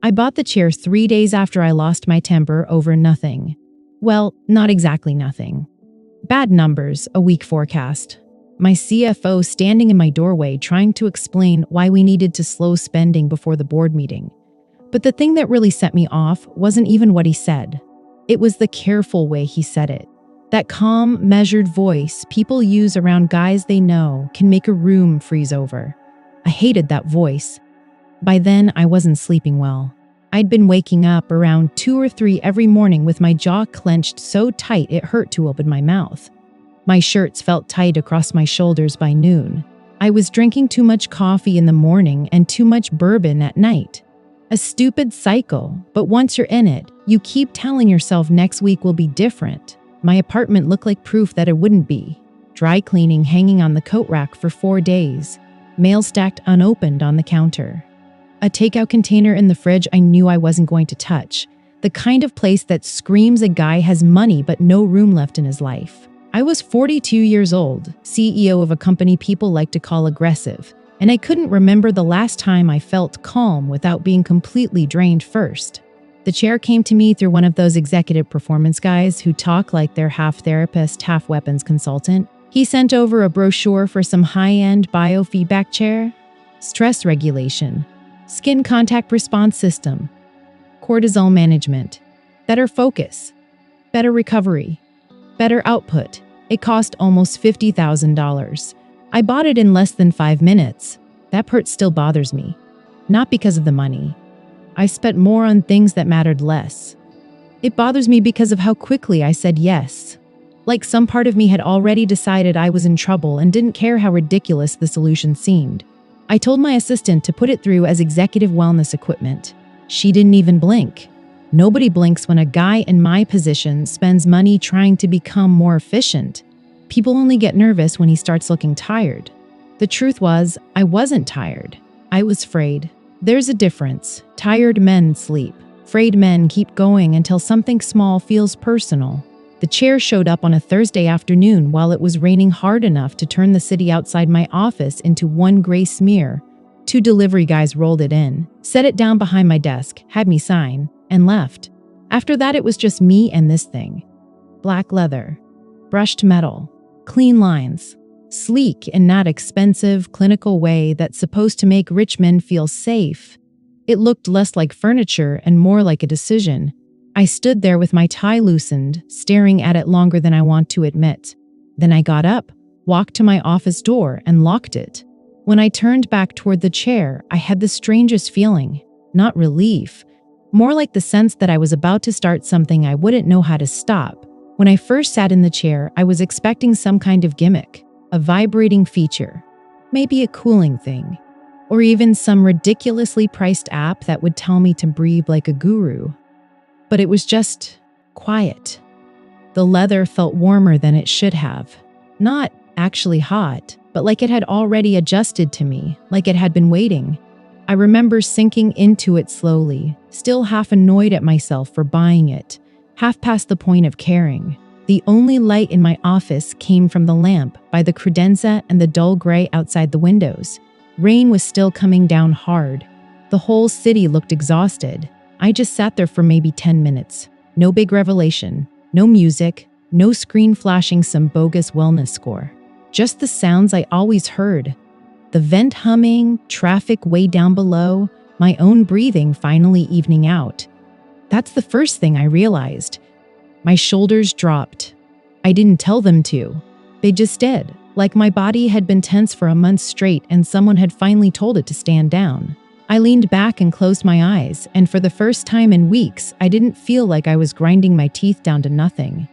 I bought the chair 3 days after I lost my temper over nothing. Well, not exactly nothing. Bad numbers, a weak forecast. My CFO standing in my doorway trying to explain why we needed to slow spending before the board meeting. But the thing that really set me off wasn't even what he said. It was the careful way he said it. That calm, measured voice people use around guys they know can make a room freeze over. I hated that voice. By then, I wasn't sleeping well. I'd been waking up around 2 or 3 every morning with my jaw clenched so tight it hurt to open my mouth. My shirts felt tight across my shoulders by noon. I was drinking too much coffee in the morning and too much bourbon at night. A stupid cycle, but once you're in it, you keep telling yourself next week will be different. My apartment looked like proof that it wouldn't be. Dry cleaning hanging on the coat rack for 4 days. Mail stacked unopened on the counter. A takeout container in the fridge I knew I wasn't going to touch. The kind of place that screams a guy has money but no room left in his life. I was 42 years old, CEO of a company people like to call aggressive, and I couldn't remember the last time I felt calm without being completely drained first. The chair came to me through one of those executive performance guys who talk like they're half therapist, half weapons consultant. He sent over a brochure for some high-end biofeedback chair, stress regulation, skin contact response system, cortisol management, better focus, better recovery, better output. It cost almost $50,000. I bought it in less than 5 minutes. That part still bothers me. Not because of the money. I spent more on things that mattered less. It bothers me because of how quickly I said yes. Like some part of me had already decided I was in trouble and didn't care how ridiculous the solution seemed. I told my assistant to put it through as executive wellness equipment. She didn't even blink. Nobody blinks when a guy in my position spends money trying to become more efficient. People only get nervous when he starts looking tired. The truth was, I wasn't tired. I was frayed. There's a difference. Tired men sleep. Frayed men keep going until something small feels personal. The chair showed up on a Thursday afternoon while it was raining hard enough to turn the city outside my office into one gray smear. 2 delivery guys rolled it in, set it down behind my desk, had me sign, and left. After that, it was just me and this thing. Black leather, brushed metal, clean lines, sleek and not expensive, clinical way that's supposed to make rich men feel safe. It looked less like furniture and more like a decision. I stood there with my tie loosened, staring at it longer than I want to admit. Then I got up, walked to my office door, and locked it. When I turned back toward the chair, I had the strangest feeling. Not relief. More like the sense that I was about to start something I wouldn't know how to stop. When I first sat in the chair, I was expecting some kind of gimmick, a vibrating feature, maybe a cooling thing, or even some ridiculously priced app that would tell me to breathe like a guru. But it was just quiet. The leather felt warmer than it should have. Not actually hot, but like it had already adjusted to me, like it had been waiting. I remember sinking into it slowly, still half annoyed at myself for buying it, half past the point of caring. The only light in my office came from the lamp by the credenza and the dull gray outside the windows. Rain was still coming down hard. The whole city looked exhausted. I just sat there for maybe 10 minutes. No big revelation, no music, no screen flashing some bogus wellness score. Just the sounds I always heard. The vent humming, traffic way down below, my own breathing finally evening out. That's the first thing I realized. My shoulders dropped. I didn't tell them to. They just did, like my body had been tense for a month straight and someone had finally told it to stand down. I leaned back and closed my eyes, and for the first time in weeks, I didn't feel like I was grinding my teeth down to nothing.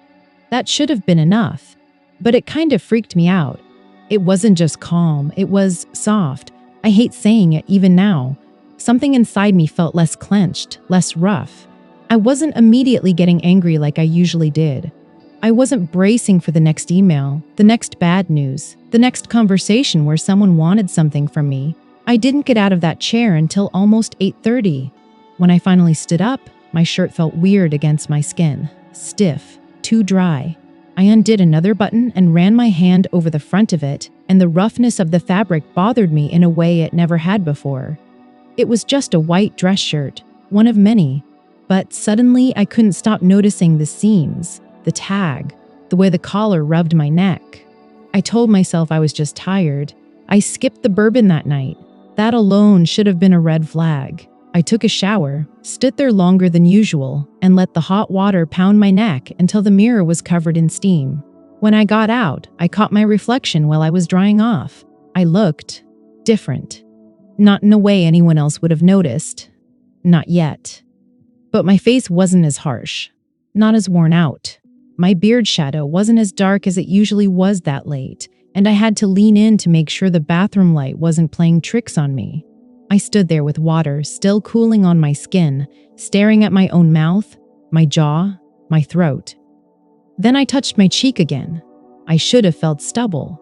That should have been enough, but it kind of freaked me out. It wasn't just calm, it was soft. I hate saying it even now. Something inside me felt less clenched, less rough. I wasn't immediately getting angry like I usually did. I wasn't bracing for the next email, the next bad news, the next conversation where someone wanted something from me. I didn't get out of that chair until almost 8:30. When I finally stood up, my shirt felt weird against my skin, stiff, too dry. I undid another button and ran my hand over the front of it, and the roughness of the fabric bothered me in a way it never had before. It was just a white dress shirt, one of many. But suddenly I couldn't stop noticing the seams, the tag, the way the collar rubbed my neck. I told myself I was just tired. I skipped the bourbon that night. That alone should have been a red flag. I took a shower, stood there longer than usual, and let the hot water pound my neck until the mirror was covered in steam. When I got out, I caught my reflection while I was drying off. I looked different. Not in a way anyone else would have noticed. Not yet. But my face wasn't as harsh, not as worn out. My beard shadow wasn't as dark as it usually was that late, and I had to lean in to make sure the bathroom light wasn't playing tricks on me. I stood there with water still cooling on my skin, staring at my own mouth, my jaw, my throat. Then I touched my cheek again. I should have felt stubble.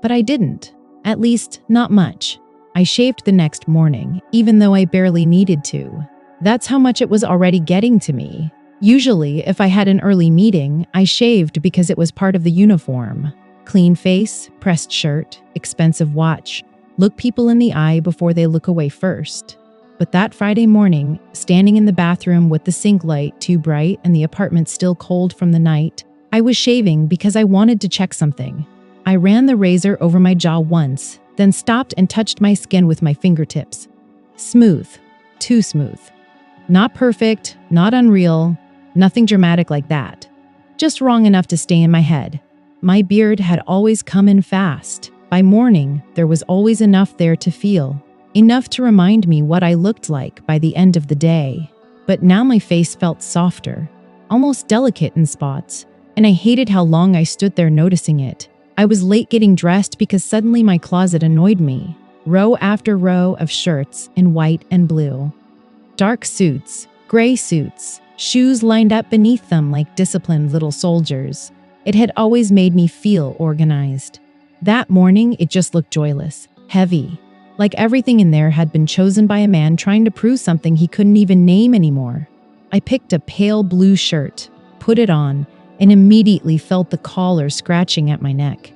But I didn't. At least, not much. I shaved the next morning, even though I barely needed to. That's how much it was already getting to me. Usually, if I had an early meeting, I shaved because it was part of the uniform. Clean face, pressed shirt, expensive watch. Look people in the eye before they look away first. But that Friday morning, standing in the bathroom with the sink light too bright and the apartment still cold from the night, I was shaving because I wanted to check something. I ran the razor over my jaw once, then stopped and touched my skin with my fingertips. Smooth. Too smooth. Not perfect, not unreal, nothing dramatic like that. Just wrong enough to stay in my head. My beard had always come in fast. By morning, there was always enough there to feel. Enough to remind me what I looked like by the end of the day. But now my face felt softer, almost delicate in spots, and I hated how long I stood there noticing it. I was late getting dressed because suddenly my closet annoyed me. Row after row of shirts in white and blue. Dark suits, gray suits, shoes lined up beneath them like disciplined little soldiers. It had always made me feel organized. That morning, it just looked joyless, heavy, like everything in there had been chosen by a man trying to prove something he couldn't even name anymore. I picked a pale blue shirt, put it on, and immediately felt the collar scratching at my neck.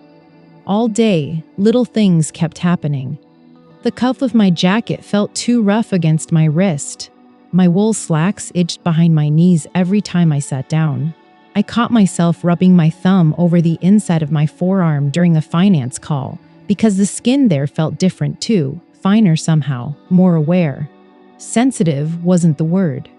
All day, little things kept happening. The cuff of my jacket felt too rough against my wrist. My wool slacks itched behind my knees every time I sat down. I caught myself rubbing my thumb over the inside of my forearm during a finance call because the skin there felt different too, finer somehow, more aware. Sensitive wasn't the word.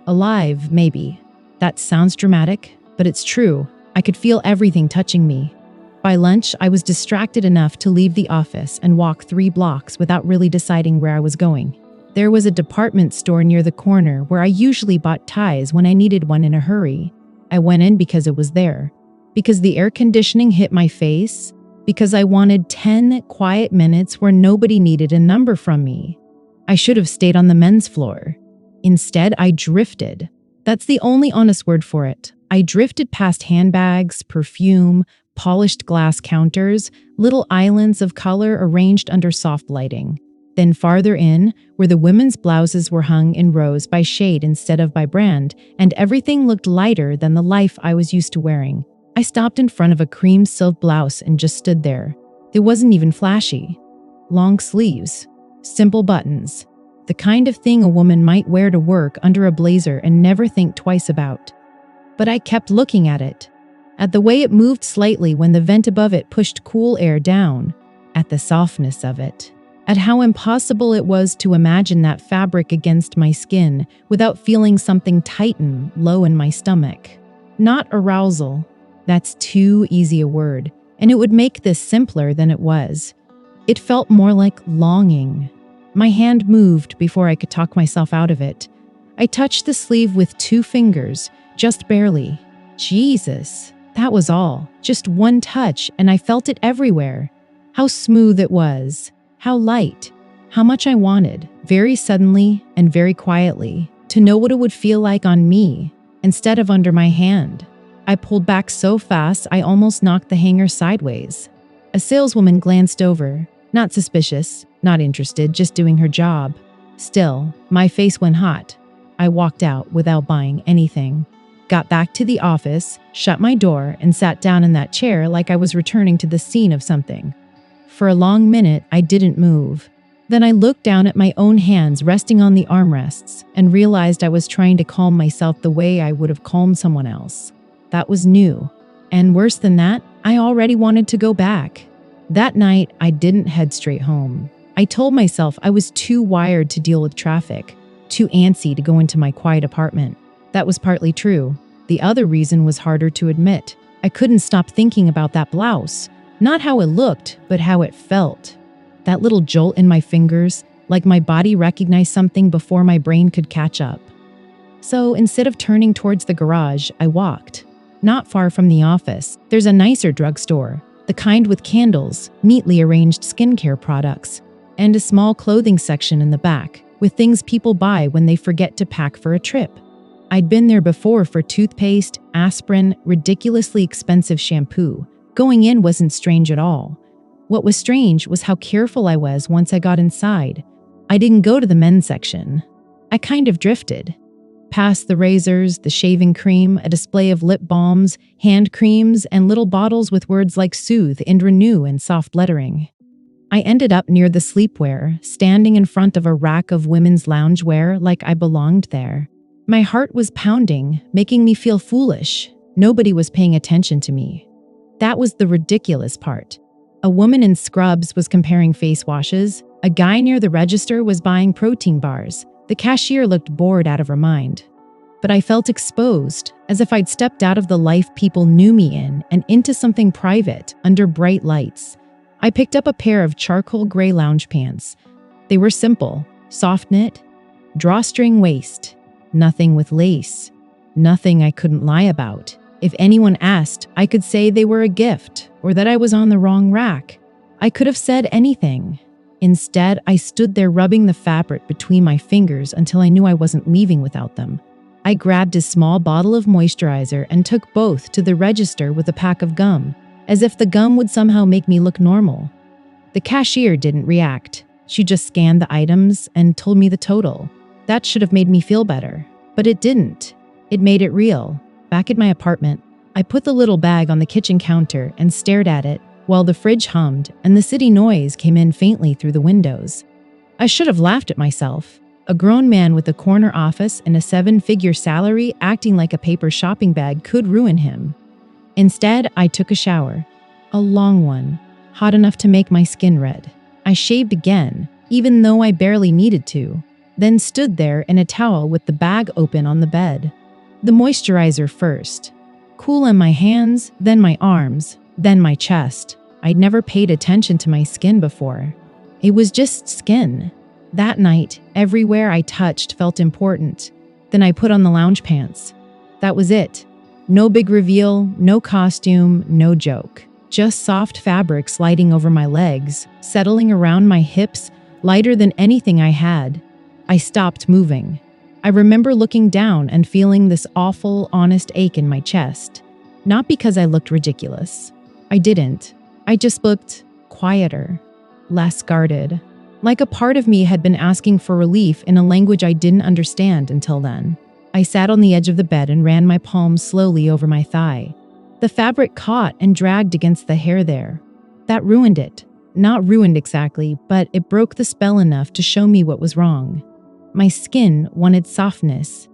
Alive, maybe. That sounds dramatic, but it's true. I could feel everything touching me. By lunch, I was distracted enough to leave the office and walk 3 blocks without really deciding where I was going. There was a department store near the corner where I usually bought ties when I needed one in a hurry. I went in because it was there, because the air conditioning hit my face, because I wanted 10 quiet minutes where nobody needed a number from me. I should have stayed on the men's floor. Instead, I drifted. That's the only honest word for it. I drifted past handbags, perfume, polished glass counters, little islands of color arranged under soft lighting. Then farther in, where the women's blouses were hung in rows by shade instead of by brand, and everything looked lighter than the life I was used to wearing. I stopped in front of a cream silk blouse and just stood there. It wasn't even flashy. Long sleeves, simple buttons, the kind of thing a woman might wear to work under a blazer and never think twice about. But I kept looking at it, at the way it moved slightly when the vent above it pushed cool air down, at the softness of it. At how impossible it was to imagine that fabric against my skin without feeling something tighten low in my stomach. Not arousal. That's too easy a word, and it would make this simpler than it was. It felt more like longing. My hand moved before I could talk myself out of it. I touched the sleeve with 2 fingers, just barely. Jesus, that was all. Just one touch, and I felt it everywhere. How smooth it was. How light, how much I wanted, very suddenly and very quietly, to know what it would feel like on me, instead of under my hand. I pulled back so fast I almost knocked the hanger sideways. A saleswoman glanced over, not suspicious, not interested, just doing her job. Still, my face went hot. I walked out without buying anything. Got back to the office, shut my door, and sat down in that chair like I was returning to the scene of something. For a long minute, I didn't move. Then I looked down at my own hands resting on the armrests and realized I was trying to calm myself the way I would have calmed someone else. That was new. And worse than that, I already wanted to go back. That night, I didn't head straight home. I told myself I was too wired to deal with traffic, too antsy to go into my quiet apartment. That was partly true. The other reason was harder to admit. I couldn't stop thinking about that blouse. Not how it looked, but how it felt. That little jolt in my fingers, like my body recognized something before my brain could catch up. So instead of turning towards the garage, I walked. Not far from the office, there's a nicer drugstore, the kind with candles, neatly arranged skincare products, and a small clothing section in the back, with things people buy when they forget to pack for a trip. I'd been there before for toothpaste, aspirin, ridiculously expensive shampoo. Going in wasn't strange at all. What was strange was how careful I was once I got inside. I didn't go to the men's section. I kind of drifted. Past the razors, the shaving cream, a display of lip balms, hand creams, and little bottles with words like soothe and renew in soft lettering. I ended up near the sleepwear, standing in front of a rack of women's loungewear like I belonged there. My heart was pounding, making me feel foolish. Nobody was paying attention to me. That was the ridiculous part. A woman in scrubs was comparing face washes. A guy near the register was buying protein bars. The cashier looked bored out of her mind. But I felt exposed, as if I'd stepped out of the life people knew me in and into something private, under bright lights. I picked up a pair of charcoal gray lounge pants. They were simple, soft knit, drawstring waist, nothing with lace, nothing I couldn't lie about. If anyone asked, I could say they were a gift or that I was on the wrong rack. I could have said anything. Instead, I stood there rubbing the fabric between my fingers until I knew I wasn't leaving without them. I grabbed a small bottle of moisturizer and took both to the register with a pack of gum, as if the gum would somehow make me look normal. The cashier didn't react. She just scanned the items and told me the total. That should have made me feel better, but it didn't. It made it real. Back at my apartment, I put the little bag on the kitchen counter and stared at it while the fridge hummed and the city noise came in faintly through the windows. I should have laughed at myself. A grown man with a corner office and a 7-figure salary acting like a paper shopping bag could ruin him. Instead, I took a shower. A long one, hot enough to make my skin red. I shaved again, even though I barely needed to, then stood there in a towel with the bag open on the bed. The moisturizer first. Cool on my hands, then my arms, then my chest. I'd never paid attention to my skin before. It was just skin. That night, everywhere I touched felt important. Then I put on the lounge pants. That was it. No big reveal, no costume, no joke. Just soft fabric sliding over my legs, settling around my hips, lighter than anything I had. I stopped moving. I remember looking down and feeling this awful, honest ache in my chest. Not because I looked ridiculous. I didn't. I just looked quieter, less guarded. Like a part of me had been asking for relief in a language I didn't understand until then. I sat on the edge of the bed and ran my palms slowly over my thigh. The fabric caught and dragged against the hair there. That ruined it. Not ruined exactly, but it broke the spell enough to show me what was wrong. My skin wanted softness.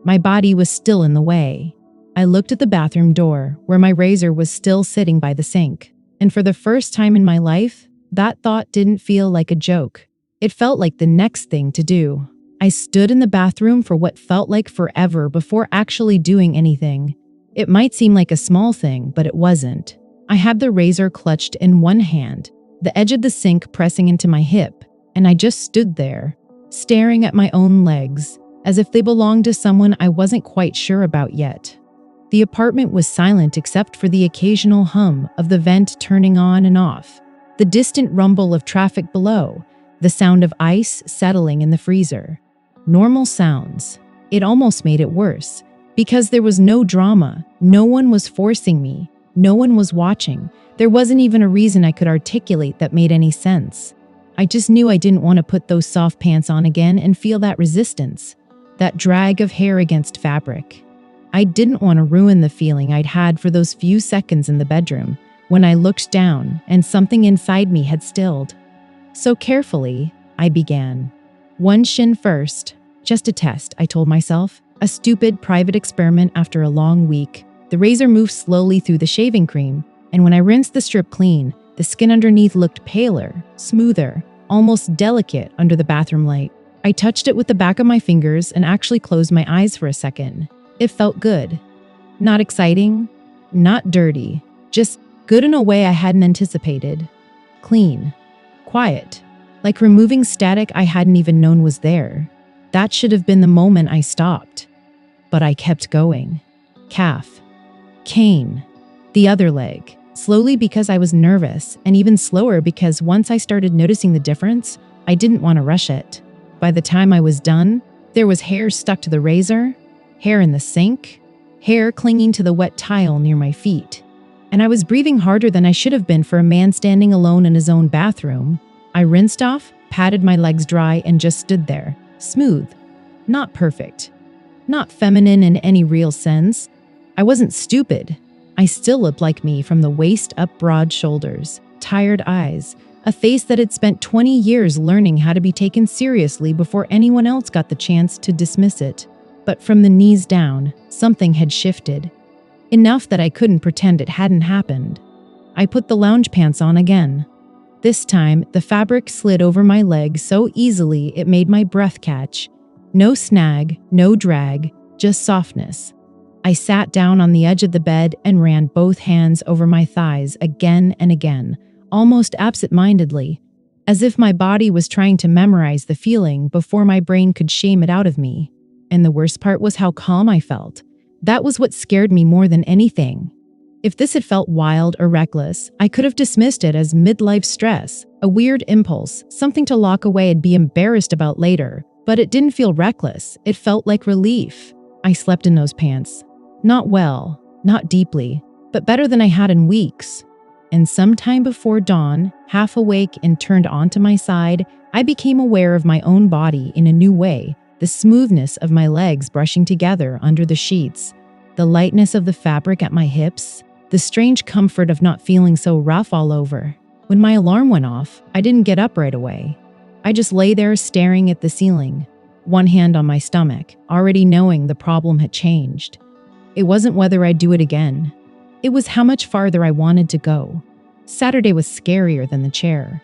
My body was still in the way. I looked at the bathroom door, where my razor was still sitting by the sink. And for the first time in my life, that thought didn't feel like a joke. It felt like the next thing to do. I stood in the bathroom for what felt like forever before actually doing anything. It might seem like a small thing, but it wasn't. I had the razor clutched in one hand, the edge of the sink pressing into my hip, and I just stood there, staring at my own legs, as if they belonged to someone I wasn't quite sure about yet. The apartment was silent except for the occasional hum of the vent turning on and off, the distant rumble of traffic below, the sound of ice settling in the freezer. Normal sounds. It almost made it worse, because there was no drama, no one was forcing me, no one was watching. There wasn't even a reason I could articulate that made any sense. I just knew I didn't want to put those soft pants on again and feel that resistance, that drag of hair against fabric. I didn't want to ruin the feeling I'd had for those few seconds in the bedroom when I looked down and something inside me had stilled. So carefully, I began. One shin first. Just a test, I told myself. A stupid private experiment after a long week. The razor moved slowly through the shaving cream, and when I rinsed the strip clean, the skin underneath looked paler, smoother, almost delicate under the bathroom light. I touched it with the back of my fingers and actually closed my eyes for a second. It felt good. Not exciting, not dirty, just good in a way I hadn't anticipated. Clean, quiet, like removing static I hadn't even known was there. That should have been the moment I stopped. But I kept going. Calf, cane, the other leg, slowly because I was nervous, and even slower because once I started noticing the difference, I didn't want to rush it. By the time I was done, there was hair stuck to the razor, hair in the sink, hair clinging to the wet tile near my feet. And I was breathing harder than I should have been for a man standing alone in his own bathroom. I rinsed off, patted my legs dry, and just stood there, smooth. Not perfect. Not feminine in any real sense. I wasn't stupid. I still looked like me from the waist up, broad shoulders, tired eyes, a face that had spent 20 years learning how to be taken seriously before anyone else got the chance to dismiss it. But from the knees down, something had shifted. Enough that I couldn't pretend it hadn't happened. I put the lounge pants on again. This time, the fabric slid over my leg so easily it made my breath catch. No snag, no drag, just softness. I sat down on the edge of the bed and ran both hands over my thighs again and again, almost absent-mindedly, as if my body was trying to memorize the feeling before my brain could shame it out of me. And the worst part was how calm I felt. That was what scared me more than anything. If this had felt wild or reckless, I could have dismissed it as midlife stress, a weird impulse, something to lock away and be embarrassed about later. But it didn't feel reckless, it felt like relief. I slept in those pants. Not well, not deeply, but better than I had in weeks. And sometime before dawn, half awake and turned onto my side, I became aware of my own body in a new way, the smoothness of my legs brushing together under the sheets, the lightness of the fabric at my hips, the strange comfort of not feeling so rough all over. When my alarm went off, I didn't get up right away. I just lay there staring at the ceiling, one hand on my stomach, already knowing the problem had changed. It wasn't whether I'd do it again. It was how much farther I wanted to go. Saturday was scarier than the chair.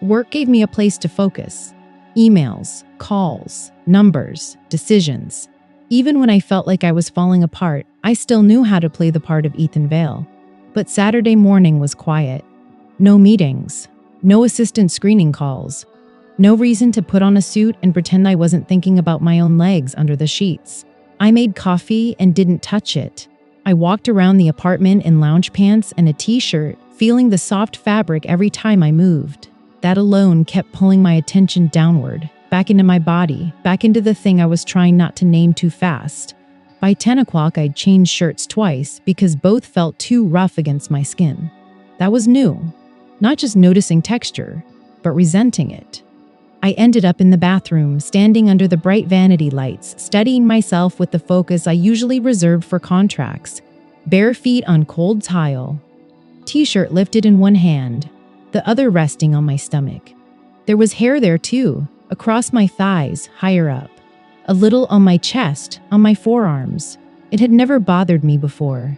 Work gave me a place to focus. Emails, calls, numbers, decisions. Even when I felt like I was falling apart, I still knew how to play the part of Ethan Vale. But Saturday morning was quiet. No meetings, no assistant screening calls. No reason to put on a suit and pretend I wasn't thinking about my own legs under the sheets. I made coffee and didn't touch it. I walked around the apartment in lounge pants and a t-shirt, feeling the soft fabric every time I moved. That alone kept pulling my attention downward, back into my body, back into the thing I was trying not to name too fast. By 10 o'clock, I'd changed shirts twice because both felt too rough against my skin. That was new. Not just noticing texture, but resenting it. I ended up in the bathroom, standing under the bright vanity lights, studying myself with the focus I usually reserved for contracts. Bare feet on cold tile. T-shirt lifted in one hand, the other resting on my stomach. There was hair there too, across my thighs, higher up. A little on my chest, on my forearms. It had never bothered me before.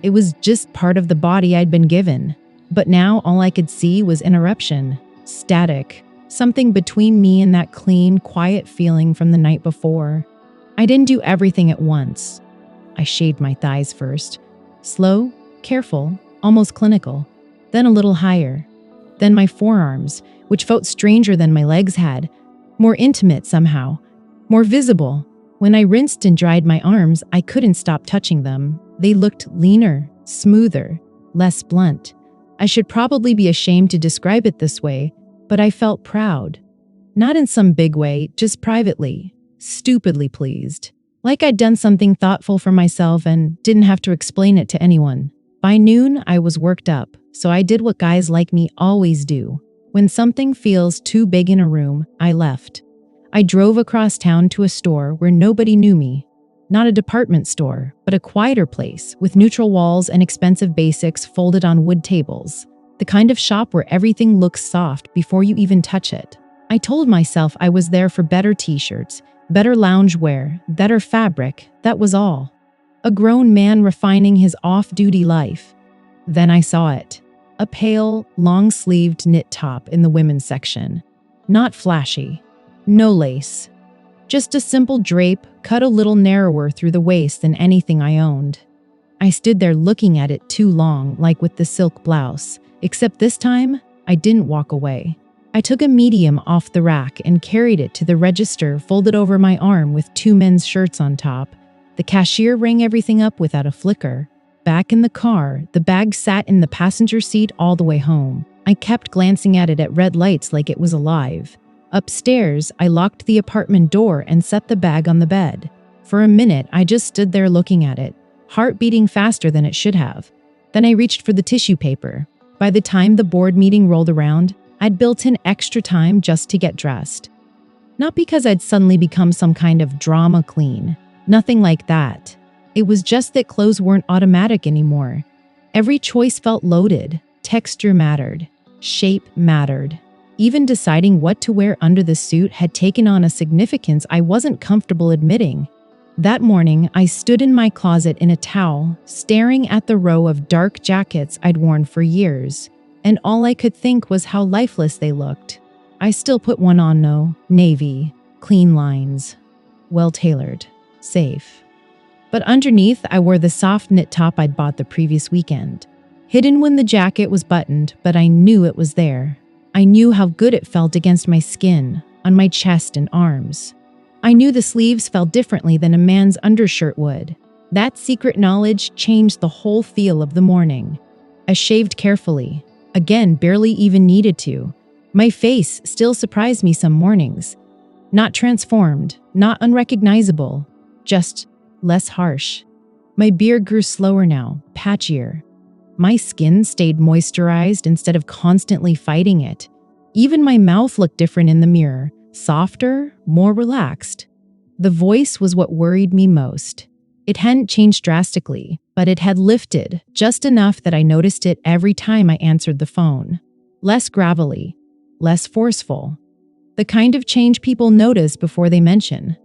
It was just part of the body I'd been given. But now all I could see was interruption, static. Something between me and that clean, quiet feeling from the night before. I didn't do everything at once. I shaved my thighs first. Slow, careful, almost clinical. Then a little higher. Then my forearms, which felt stranger than my legs had. More intimate somehow. More visible. When I rinsed and dried my arms, I couldn't stop touching them. They looked leaner, smoother, less blunt. I should probably be ashamed to describe it this way, but I felt proud. Not in some big way, just privately, stupidly pleased. Like I'd done something thoughtful for myself and didn't have to explain it to anyone. By noon, I was worked up, so I did what guys like me always do. When something feels too big in a room, I left. I drove across town to a store where nobody knew me. Not a department store, but a quieter place with neutral walls and expensive basics folded on wood tables. The kind of shop where everything looks soft before you even touch it. I told myself I was there for better t-shirts, better loungewear, better fabric, that was all. A grown man refining his off-duty life. Then I saw it. A pale, long-sleeved knit top in the women's section. Not flashy. No lace. Just a simple drape cut a little narrower through the waist than anything I owned. I stood there looking at it too long, like with the silk blouse, except this time, I didn't walk away. I took a medium off the rack and carried it to the register folded over my arm with 2 men's shirts on top. The cashier rang everything up without a flicker. Back in the car, the bag sat in the passenger seat all the way home. I kept glancing at it at red lights like it was alive. Upstairs, I locked the apartment door and set the bag on the bed. For a minute, I just stood there looking at it, heart beating faster than it should have. Then I reached for the tissue paper. By the time the board meeting rolled around, I'd built in extra time just to get dressed. Not because I'd suddenly become some kind of drama queen. Nothing like that. It was just that clothes weren't automatic anymore. Every choice felt loaded. Texture mattered. Shape mattered. Even deciding what to wear under the suit had taken on a significance I wasn't comfortable admitting. That morning, I stood in my closet in a towel, staring at the row of dark jackets I'd worn for years, and all I could think was how lifeless they looked. I still put one on though, navy, clean lines, well-tailored, safe. But underneath, I wore the soft knit top I'd bought the previous weekend. Hidden when the jacket was buttoned, but I knew it was there. I knew how good it felt against my skin, on my chest and arms. I knew the sleeves felt differently than a man's undershirt would. That secret knowledge changed the whole feel of the morning. I shaved carefully. Again, barely even needed to. My face still surprised me some mornings. Not transformed, not unrecognizable, just less harsh. My beard grew slower now, patchier. My skin stayed moisturized instead of constantly fighting it. Even my mouth looked different in the mirror, softer, more relaxed. The voice was what worried me most. It hadn't changed drastically, but it had lifted just enough that I noticed it every time I answered the phone. Less gravelly, less forceful. The kind of change people notice before they mention.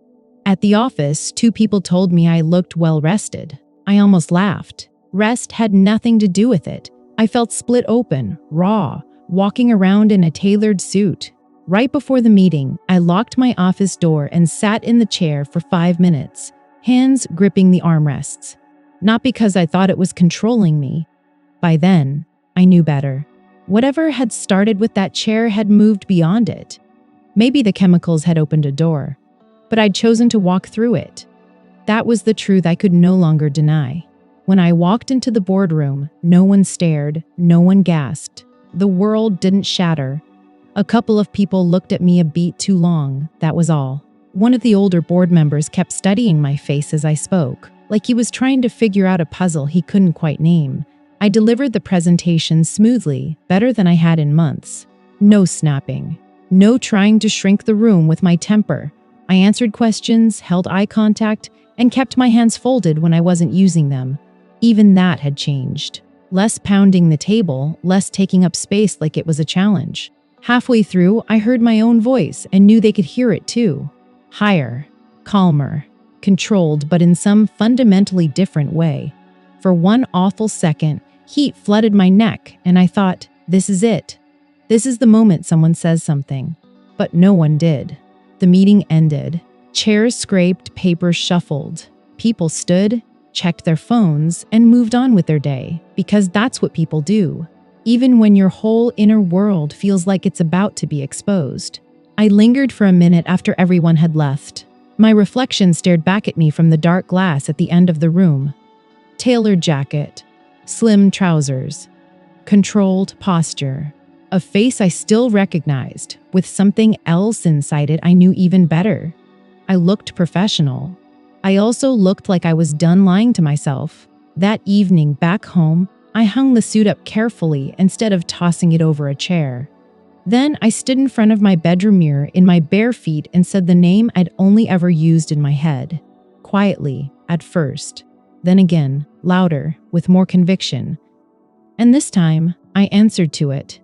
At the office, 2 people told me I looked well-rested. I almost laughed. Rest had nothing to do with it. I felt split open, raw, walking around in a tailored suit. Right before the meeting, I locked my office door and sat in the chair for 5 minutes, hands gripping the armrests. Not because I thought it was controlling me. By then, I knew better. Whatever had started with that chair had moved beyond it. Maybe the chemicals had opened a door, but I'd chosen to walk through it. That was the truth I could no longer deny. When I walked into the boardroom, no one stared, no one gasped. The world didn't shatter. A couple of people looked at me a beat too long, that was all. One of the older board members kept studying my face as I spoke, like he was trying to figure out a puzzle he couldn't quite name. I delivered the presentation smoothly, better than I had in months. No snapping. No trying to shrink the room with my temper. I answered questions, held eye contact, and kept my hands folded when I wasn't using them. Even that had changed. Less pounding the table, less taking up space like it was a challenge. Halfway through, I heard my own voice and knew they could hear it too. Higher, calmer, controlled, but in some fundamentally different way. For one awful second, heat flooded my neck, and I thought, this is it. This is the moment someone says something. But no one did. The meeting ended. Chairs scraped, papers shuffled. People stood, checked their phones, and moved on with their day, because that's what people do, even when your whole inner world feels like it's about to be exposed. I lingered for a minute after everyone had left. My reflection stared back at me from the dark glass at the end of the room. Tailored jacket, slim trousers, controlled posture, a face I still recognized, with something else inside it I knew even better. I looked professional. I also looked like I was done lying to myself. That evening back home, I hung the suit up carefully instead of tossing it over a chair. Then I stood in front of my bedroom mirror in my bare feet and said the name I'd only ever used in my head. Quietly, at first. Then again, louder, with more conviction. And this time, I answered to it.